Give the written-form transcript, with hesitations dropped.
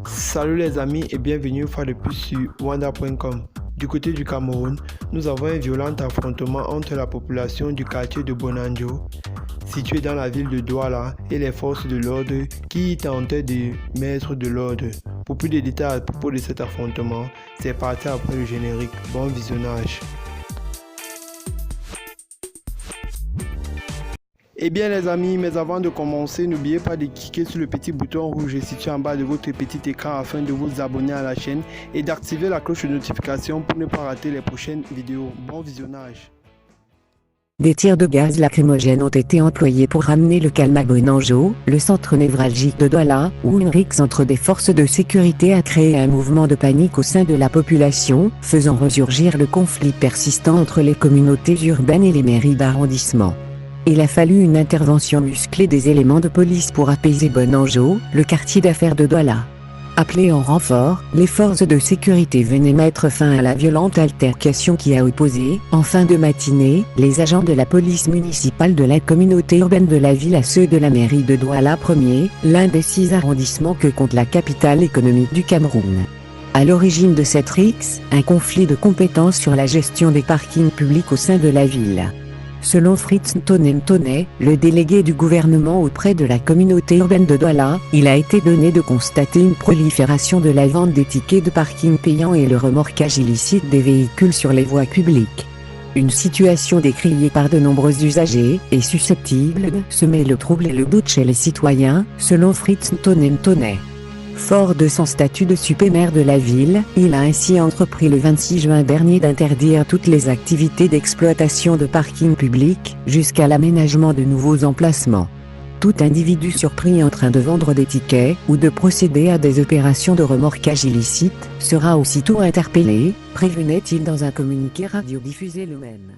Salut les amis et bienvenue une fois de plus sur wanda.com. Du côté du Cameroun, nous avons un violent affrontement entre la population du quartier de Bonanjo, situé dans la ville de Douala, et les forces de l'ordre qui tentaient de mettre de l'ordre. Pour plus de détails à propos de cet affrontement, c'est parti après le générique. Bon visionnage. Eh bien les amis, mais avant de commencer, n'oubliez pas de cliquer sur le petit bouton rouge situé en bas de votre petit écran afin de vous abonner à la chaîne et d'activer la cloche de notification pour ne pas rater les prochaines vidéos. Bon visionnage. Des tirs de gaz lacrymogène ont été employés pour ramener le calme à Bonanjo, le centre névralgique de Douala, où une rixe entre des forces de sécurité a créé un mouvement de panique au sein de la population, faisant ressurgir le conflit persistant entre les communautés urbaines et les mairies d'arrondissement. Il a fallu une intervention musclée des éléments de police pour apaiser Bonanjo, le quartier d'affaires de Douala. Appelés en renfort, les forces de sécurité venaient mettre fin à la violente altercation qui a opposé, en fin de matinée, les agents de la police municipale de la communauté urbaine de la ville à ceux de la mairie de Douala 1er, l'un des 6 arrondissements que compte la capitale économique du Cameroun. À l'origine de cette rixe, un conflit de compétences sur la gestion des parkings publics au sein de la ville. Selon Fritz Ntoné, le délégué du gouvernement auprès de la communauté urbaine de Douala, il a été donné de constater une prolifération de la vente des tickets de parking payants et le remorquage illicite des véhicules sur les voies publiques. Une situation décriée par de nombreux usagers, et susceptible de semer le trouble et le doute chez les citoyens, selon Fritz Ntoné. Fort de son statut de supplémaire de la ville, il a ainsi entrepris le 26 juin dernier d'interdire toutes les activités d'exploitation de parking public, jusqu'à l'aménagement de nouveaux emplacements. Tout individu surpris en train de vendre des tickets, ou de procéder à des opérations de remorquage illicite, sera aussitôt interpellé, prévenait-il dans un communiqué radio diffusé le même.